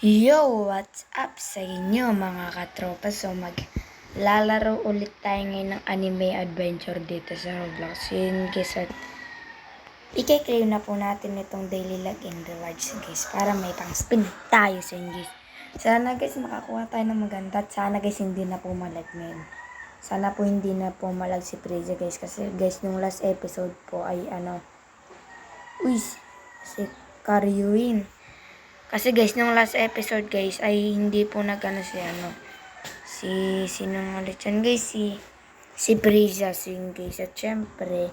Yo! What's up sa inyo mga katropa? So maglalaro ulit tayo ngayon ng anime adventure dito sa Roblox. Yun guys, at i-claim na po natin itong daily login rewards guys para may pang spin tayo sa inyo guys. Sana guys makakuha tayo ng maganda at sana guys hindi na po malag ngayon. Sana po hindi na po malag si Frieza guys kasi guys nung last episode po ay si Karyuin. Kasi guys, nung last episode guys, ay hindi po sino nga ulit yan guys, si Frieza, guys. At syempre,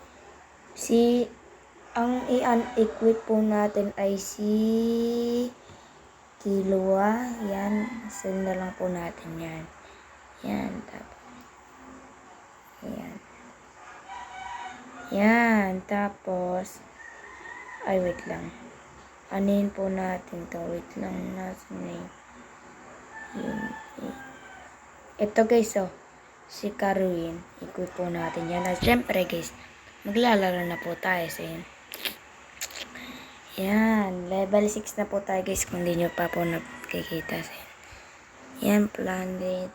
ang i-unequip po natin ay si Killua. Yan, send na lang po natin yan. Yan, tapos, ay wait lang. Anin po natin to. Wait lang. Ito guys, si Karuin. Equip po natin yan. At syempre guys, maglalaro na po tayo sa yun. Yan. Level 6 na po tayo guys. Kung hindi nyo pa po nakikita sa yun. Yan, planet.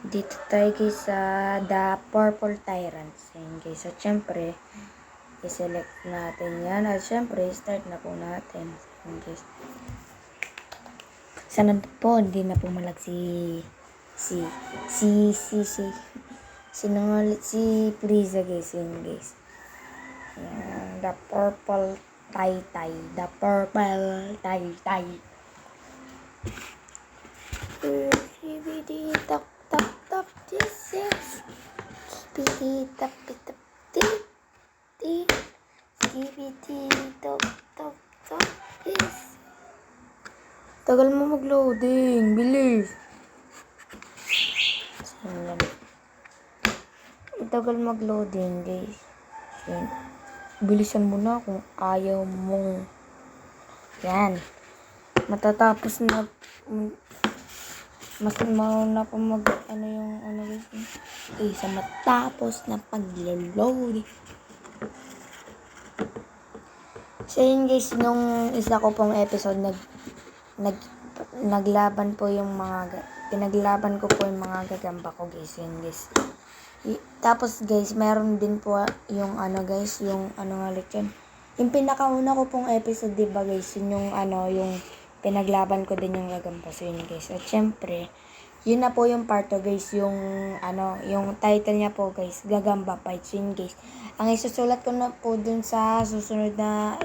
Dito tayo guys sa The Purple Tyrants. Yan guys. At syempre, i-select natin yan. At syempre, start na po natin. Yan guys. Sana po, hindi na pumalag si Frieza guys. Yan guys. Yan, The Purple Tay. The Purple Tay. Tap tap this is tap top is. Tagal mo mag-loading, bilis. Tagal mag-loading, guys. Bilisan mo na kung ayaw mong. Yan. Matatapos na. Mas mauna pa guys. Sa matapos na pag-loading. So yun guys, nung isa ko pong episode naglaban po yung pinaglaban ko po yung mga gagamba ko guys. Yun guys. Tapos guys, meron din po yung yung pinakauna ko pong episode, diba guys, yung pinaglaban ko din yung gagamba. So yun guys. At syempre, yun na po yung part 2 guys, yung title niya po guys, Gagamba Fights. Yun guys. Ang isusulat ko na po dun sa susunod na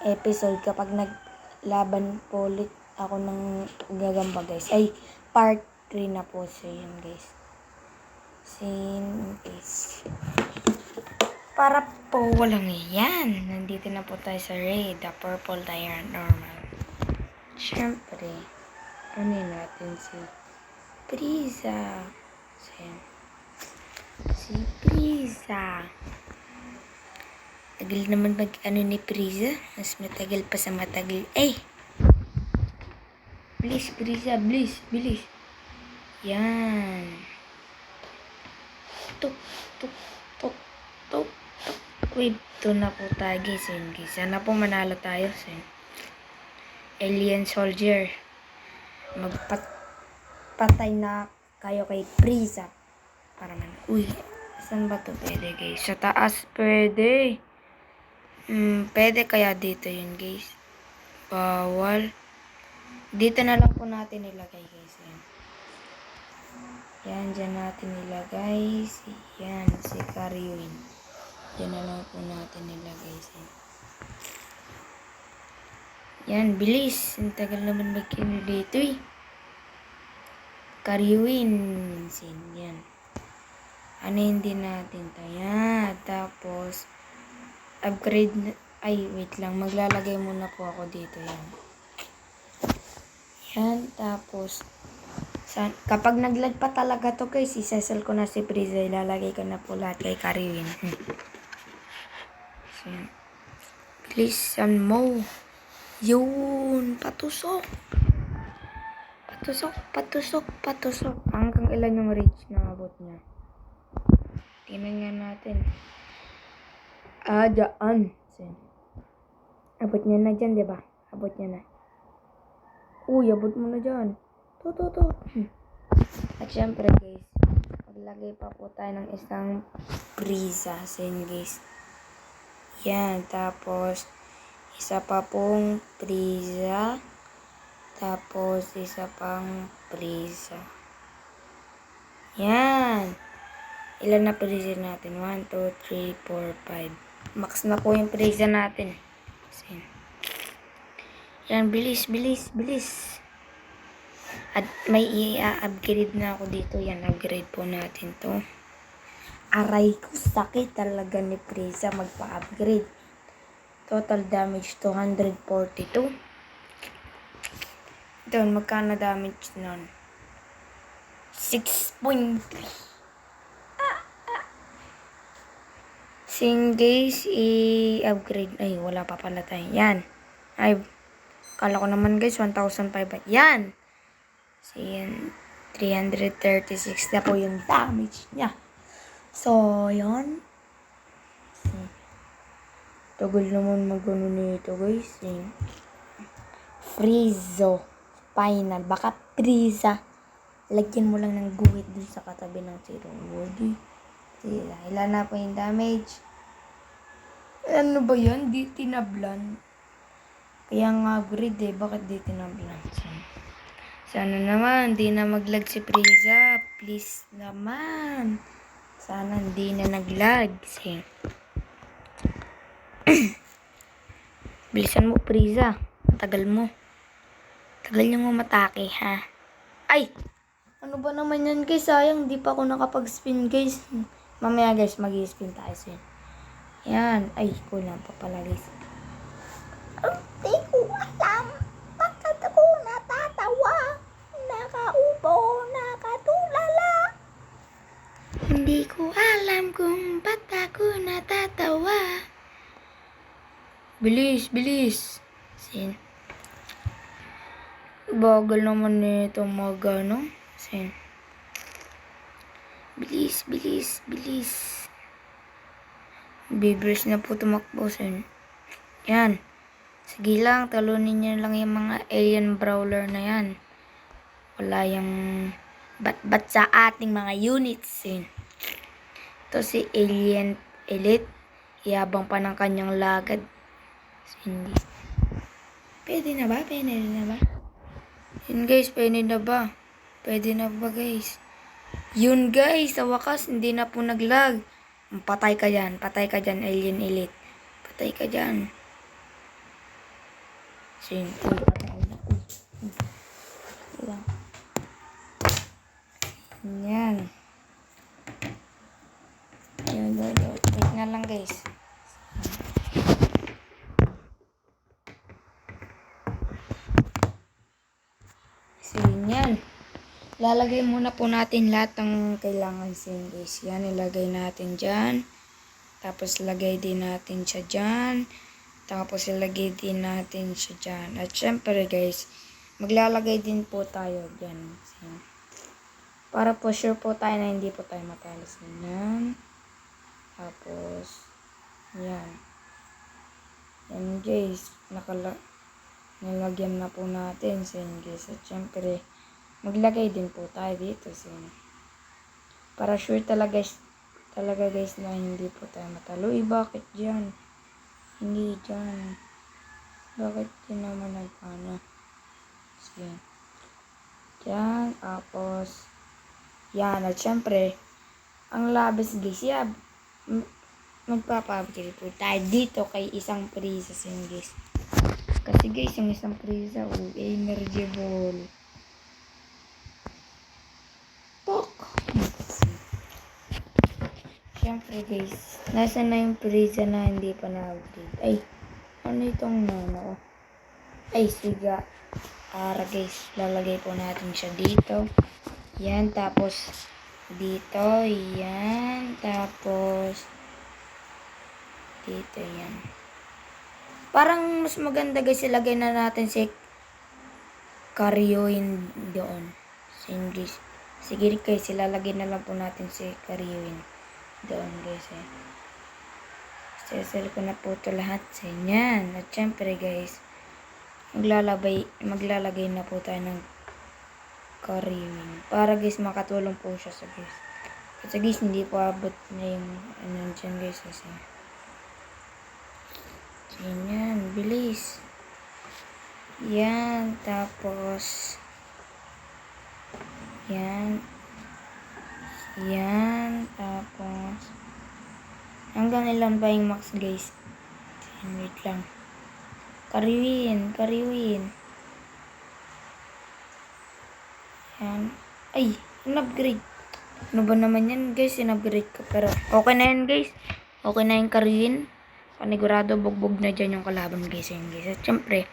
episode kapag naglaban po ulit ako ng gagamba guys, ay part 3 na po siya. Yun guys. Para po walang yan, nandito na po tayo sa raid, The Purple Tyrant Normal. Siyempre, natin si Frieza. Si Frieza. Tagal naman ni Frieza. Mas matagal pa sa matagal. Please, Frieza, bilis. Yan. Tuk. Wait, ito na po tayo guys. Sana po manalo tayo sa Alien Soldier. Magpatay na kayo kay Frieza. Para man. Saan ba ito pwede guys? Sa taas pwede. Pwede kaya dito yun guys. Bawal. Dito na lang po natin ilagay guys. Yan, dyan natin ilagay. Yan, si Karyuin. Dyan na lang po natin ilagay. Yan, bilis. Ang tagal naman mag-kino dito Karyuin. Yan. Hindi natin ito. Yan. Tapos, upgrade. Wait lang. Maglalagay muna po ako dito. Yan. Tapos, kapag naglag pa talaga to guys, isesell ko na si Frieza. Ilalagay ko na po lahat kay Karyuin. Please, mo. Yun. Patusok. Hanggang ilan yung reach na abot niya. Tingnan nga natin. Dyan. Abot niya na dyan, diba? Abot niya na. Uy, abot mo na dyan. To. At syempre guys, maglagay pa po tayo ng isang brisa. So yun guys. Yan, tapos isa pa pong brisa. Tapos isa pang brisa. Yan. Ilan na brisa natin? 1, 2, 3, 4, 5. Max na po yung brisa natin. So, yan, bilis. At may i-upgrade na ako dito. Yan, upgrade po natin to. Aray ko, sakit talaga ni Prisa magpa-upgrade. Total damage 242. Doon, magkano damage nun? 6.3. Sing guys, i-upgrade. Ay, wala pa pala tayo. Yan. Ay, kala ko naman guys, 1,500. Yan. So, yan. 336 na po yung damage niya. So, yan. Tagal naman mag-ano nito guys. Friezo. Final. Baka Prisa. Lagyan mo lang ng guhit dun sa katabi ng zero. Sila. Ilan na po yung damage? Ano ba yan? Di tinablan. Kaya nga grid Bakit di tinablan? Sana naman, di na maglag si Prisa. Please naman. Sana hindi na naglag. Bilisan mo, Prisa. Tagal mo. Tagal niyo matake, ha? Ay! Ano ba naman yan, guys? Sayang, di pa ako nakapag-spin, guys. Mamaya, guys, mag-i-spin tayo sin. Yan. Ay, kulang pa pala, guys. Hindi ko alam. Bakit ako natatawa? Nakaupo, nakatulala. Hindi ko alam kung ba't ako natatawa. Bilis. Sin. Bagal naman nito magano. Sin. Bilis. Bibris na po tumakbo. Sin. Yan. Sige lang, talunin niyo lang yung mga alien brawler na yan. Wala yung bat sa ating mga units. Sin. Ito si Alien Elite. Yabang pa ng kanyang lagad. Sin. Pwede na ba? Yun guys, pwede na ba? Guys? Yun guys, sa wakas, hindi na po naglag. Patay ka dyan, Alien Elite. Patay ka dyan. Yan. Wait nga lang guys. So, yan. Lalagay muna po natin lahat ng kailangan sin guys. Yan, ilagay natin dyan. Tapos, lagay din natin siya dyan. Tapos, ilagay din natin siya dyan. At syempre guys, maglalagay din po tayo dyan. Para po sure po tayo na hindi po tayo matalas. Yan. Tapos, yan. Yan guys, nilagyan na po natin. So, yan guys. At syempre, maglagay din po tayo dito. So, para sure talaga guys na hindi po tayo matalo. Bakit dyan? Hindi dyan. Bakit din naman nagpano? So, yan. Dyan. Tapos, yan. At syempre, ang labis guys, magpapabigay po tayo dito kay isang Prisa sin guys. Kasi guys, yung isang Prisa, energy ball. Siyempre guys, nasa na yung Prisa na hindi pa na-upgrade. Ay, ano itong nono? Ay, siga. Guys, lalagay po natin siya dito. Yan, tapos dito, yan, tapos dito, yan. Parang mas maganda guys, ilagay na natin si Karyuin doon. So, guys, sige guys, ilalagay na lang po natin si Karyuin doon guys. Sesel ko na po ito lahat sa inyan. At syempre guys, maglalagay na po tayo ng Kariwin. Para guys, makatulong po siya sa guys. Kasi guys, hindi po abot na yung ano dyan guys. Kasi yan, bilis. Yan, tapos yan. Yan, tapos hanggang ilan ba yung max guys? Wait lang. Kariwin. Yan. Ay, in-upgrade. Ano ba naman yan guys? In-upgrade ko. Pero okay na yan guys. Okay na yung Kariwin. Panigurado bugbog na dyan yung kalaban guys. Yan guys. At syempre,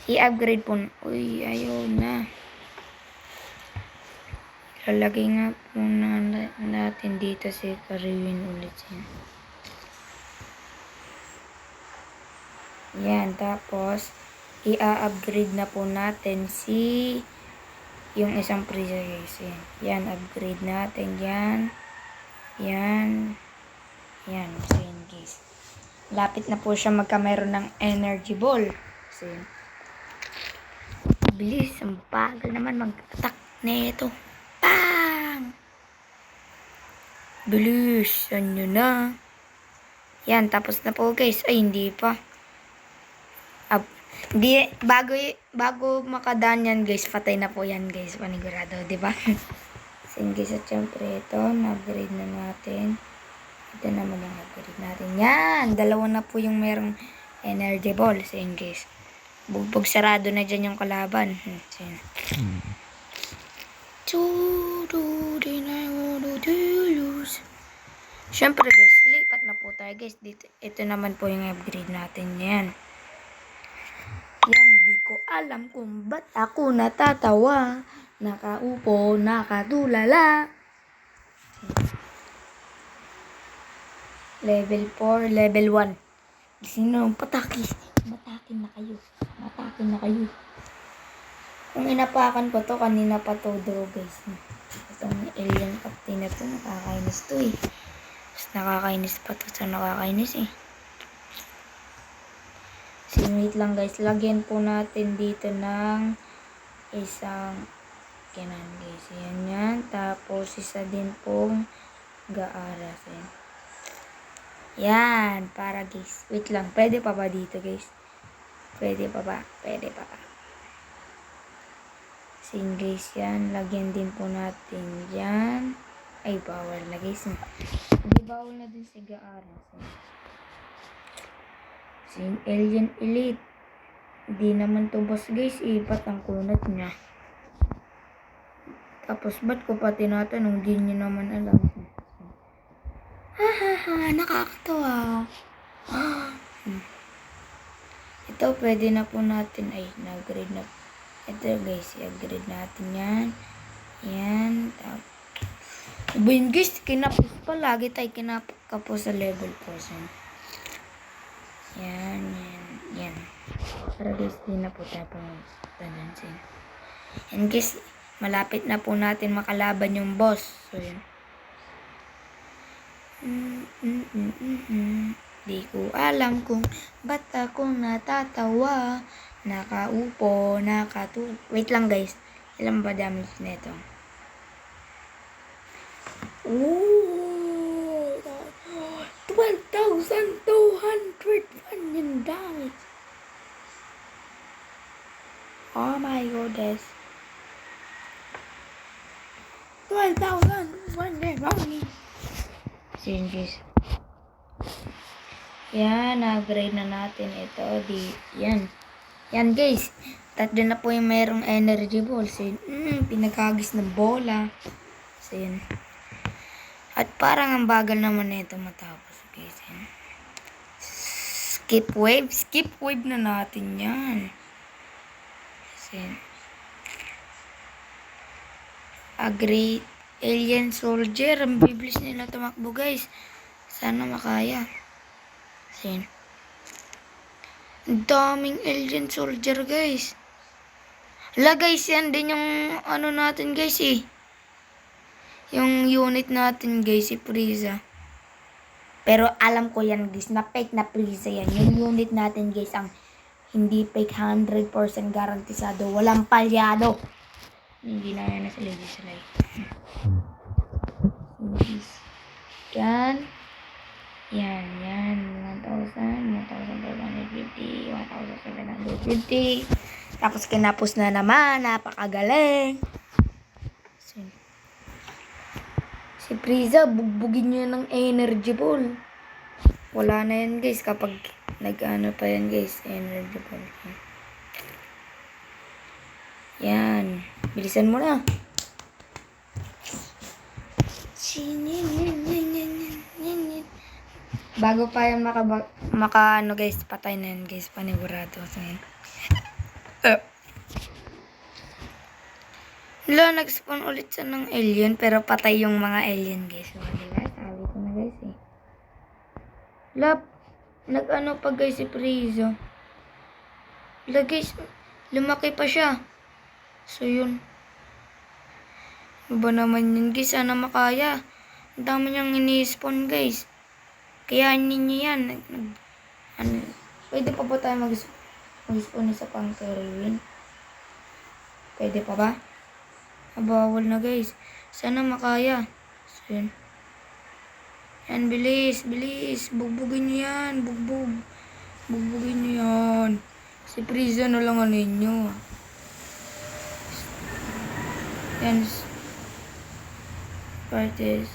i-upgrade po. Uy, ayaw na. Lalagay nga po natin dito si Kariwin ulit. Yan. Tapos, i-upgrade na po natin si yung isang Frieza guys. Yan, upgrade natin yan. Yan. So yan guys. Lapit na po siya magkameron ng energy ball. So yan. Bilis. Ang bagal naman mag-attack nito. Bang! Bilis. Yan yun na. Yan, tapos na po guys. Ay, hindi pa. Di, bago makadaan yan guys, patay na po yan guys, panigurado, di ba? So guys, at syempre ito, na-upgrade na natin. Ito naman yung upgrade natin. Yan, dalawa na po yung merong energy ball. So guys, bugbog sarado na dyan yung kalaban. So yun. Syempre guys, lipat na po tayo guys. Dito, ito naman po yung upgrade natin. Yan. Yan, di ko alam kung ba't ako natatawa. Nakaupo, nakatulala. Level 4, level 1. Sino? Matakin na kayo. Kung inapakan ko to, kanina pa to draw guys. Itong alien captain na to, nakakainis to eh. Mas nakakainis pa to sa nakakainis eh. Wait lang guys, lagyan po natin dito ng isang kanan guys. Yan. Tapos isa din pong Gaara. Yan, para guys. Wait lang, pwede pa ba dito guys? Pwede pa ba? Guys, yan. Lagyan din po natin yan. Ay, bawal na guys. Hindi bawal na din si Gaara. Alien Elite. Hindi naman to boss guys. Ba't ang kunat niya? Tapos ba't ko pa tinatanong? Di nyo naman alam. Nakakatawa. Ito pwede na po natin. Ay, na-upgrade na. Ito guys, i-upgrade natin yan. Yan. Iba yun guys, kinapos pa. Lagi tayo kinapos sa level 4. Yan. Para guys, di na po tayo pumuntanansin. And guys, malapit na po natin makalaban yung boss. So, yan. Di ko alam kung ba't ako natatawa. Nakaupo, wait lang guys. Ilan ba damage nito? Ooh! 12,201 yung damage. Oh my goodness. 12,100 Sige guys. Yan, na-upgrade na natin ito. Yan guys. Tatlo na po yung mayroong energy ball. So, pinagkagis ng bola. So, yan. At parang ang bagal naman nito matapos guys. Yan. Skip wave na natin yan. So, yan. Great alien soldier. Ang bibilis nila tumakbo guys. Sana makaya. So, yan. Ang daming alien soldier guys. Hala guys, yan din yung ano natin guys eh. Yung unit natin guys, si Frieza. Pero alam ko yan guys, na fake na Frieza yan. Yung unit natin guys, ang Hindi fake, 100% garantisado. Walang palyado. Hindi na yan na sila dislike. Yan. Yan. 1,000, 1,550, 1,750. Tapos kinapos na naman. Napakagaling. Si Frieza, bugbugin niya ng energy ball. Wala na yan guys kapag nag-ano pa yan guys. Energy ball. Yan. Bilisan mo na. Bago pa yan maka ano guys, patay na yan guys, panigurado. So, yan. Nag-spawn ulit siya ng alien, pero patay yung mga alien guys. So, diba? Sabi ko na guys eh. Nag-ano pa guys si Frieza. Guys, lumaki pa siya. So, yun. Ano ba naman yun guys? Sana makaya. Ang dami niyang ini-spawn guys. Kaya ninyo yan. Pwede pa ba tayo mag-spawn sa pang Kerwin? Pwede pa ba? Bawal na guys. Sana makaya. So, yun. Yan, bilis. Bugbugin nyo yan. Bugbugin nyo yan. Si Frieza na lang ano ninyo. Yan. Parties.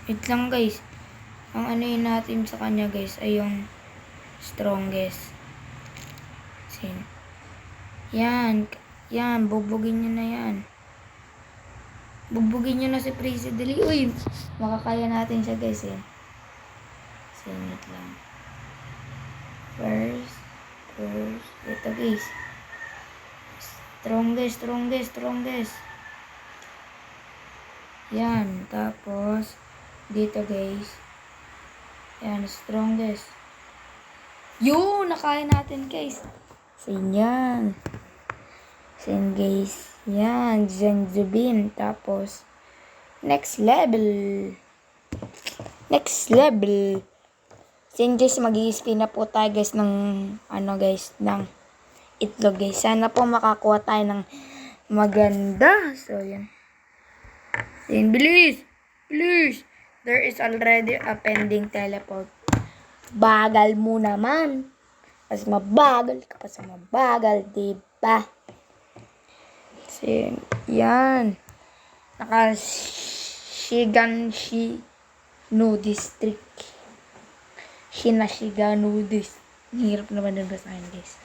Wait lang guys. Ang anuin natin sa kanya guys ay yung strongest. Sin. Yan. Bugbugin nyo na yan. Bugbugin nyo na si Frieza. Dali. Uy. Makakaya natin siya guys eh. Sinit lang. First. Ito guys. Strongest. Yan. Tapos. Dito guys. Yan. Strongest. Yun. Nakaya natin guys. Yan guys. Yan. Zenzubin. Tapos. Next level. Sin guys, mag-i-spin na po tayo guys ng ng itlog guys. Sana po makakuha tayo ng maganda. So, yan. Sin, bilis. There is already a pending teleport. Bagal mo naman. Mas mabagal ka pa sa mabagal, diba? Sin, yan. Shiganshi no district. Shinashigano district. Hirap naman din basahin guys.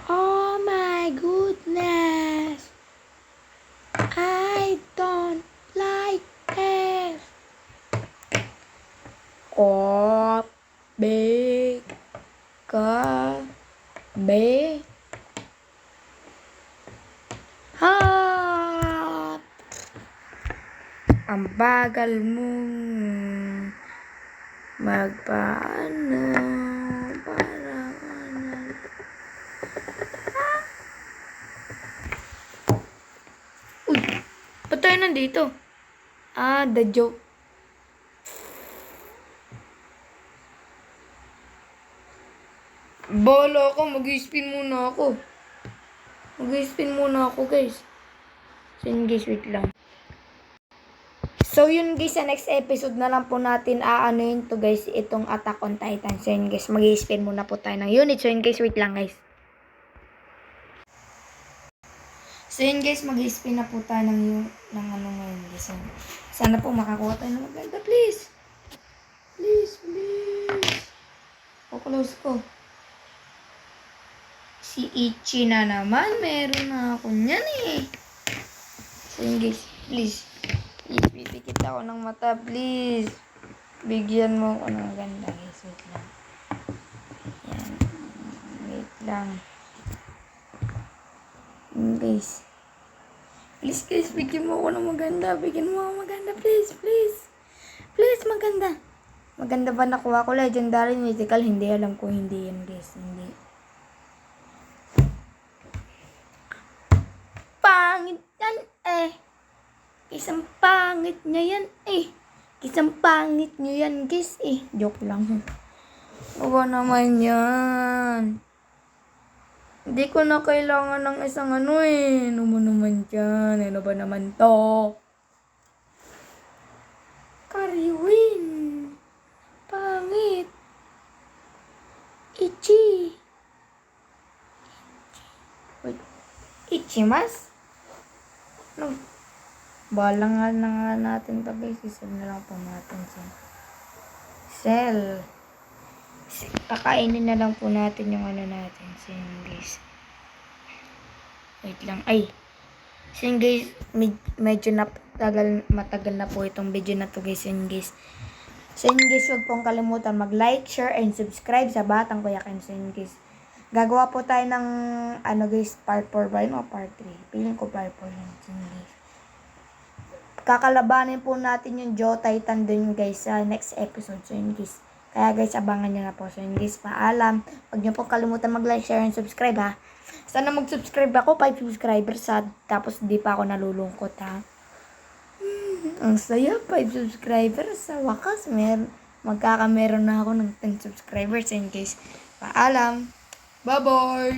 Oh my goodness. I don't like it. Ang bagal mo magpaano parang Uy! Ba't tayo nandito? The joke. Bala ako, mag-spin muna ako guys. So yun guys, wait lang. So yun guys, sa next episode na lang po natin aanoin to guys, itong Attack on Titan. So yun guys, mag-spin muna po tayo ng unit. So yun guys, wait lang guys. So yun guys, mag-spin na po tayo ng ano ngayon guys. Sana po makakuha tayo ng maganda. Please. Close ko. Si Ichi na naman. Meron na ako niyan eh. So yun guys, please. Ipipikit ako ng mata, please. Bigyan mo ako ng ganda, guys. Wait lang. Yan. Wait lang. Guys. Please, guys, bigyan mo ako ng maganda. Please. Please, maganda. Maganda ba nakuha ko? Legendary, mythical? Hindi, alam ko hindi yan, guys. Hindi. Pangit yan, eh. Isang pangit niya yan eh. Isang pangit niyo yan guys eh. Joke lang. Baba naman yan. Hindi ko na kailangan ng isang ano eh. Ano mo naman dyan? Ano ba naman to? Kariwin. Pangit. Ichi. Wait. Ichimas? Ano? Balang nga na nga natin to guys. Isend na lang po natin sa cell. Kakainin na lang po natin yung ano natin. Guys. Wait lang. Ay. Guys, medyo matagal na po itong video na to guys. Guys, huwag pong kalimutan mag-like, share, and subscribe sa Batang Kuya Ken. Guys, gagawa po tayo ng ano guys, part 4 ba yun o part 3? Piling ko part 4 yun. Guys, kakalabanin po natin yung Joe Titan dun guys sa next episode. So yun guys, kaya guys, abangan nyo na po. So yun guys, paalam. Huwag nyo pong kalimutan mag-like, share, and subscribe ha. Sana mag-subscribe ako, 5 subscribers ha. Tapos di pa ako nalulungkot ha. Ang saya, 5 subscribers. Sa wakas, magkakameron na ako ng 10 subscribers. And guys, paalam. Bye-bye!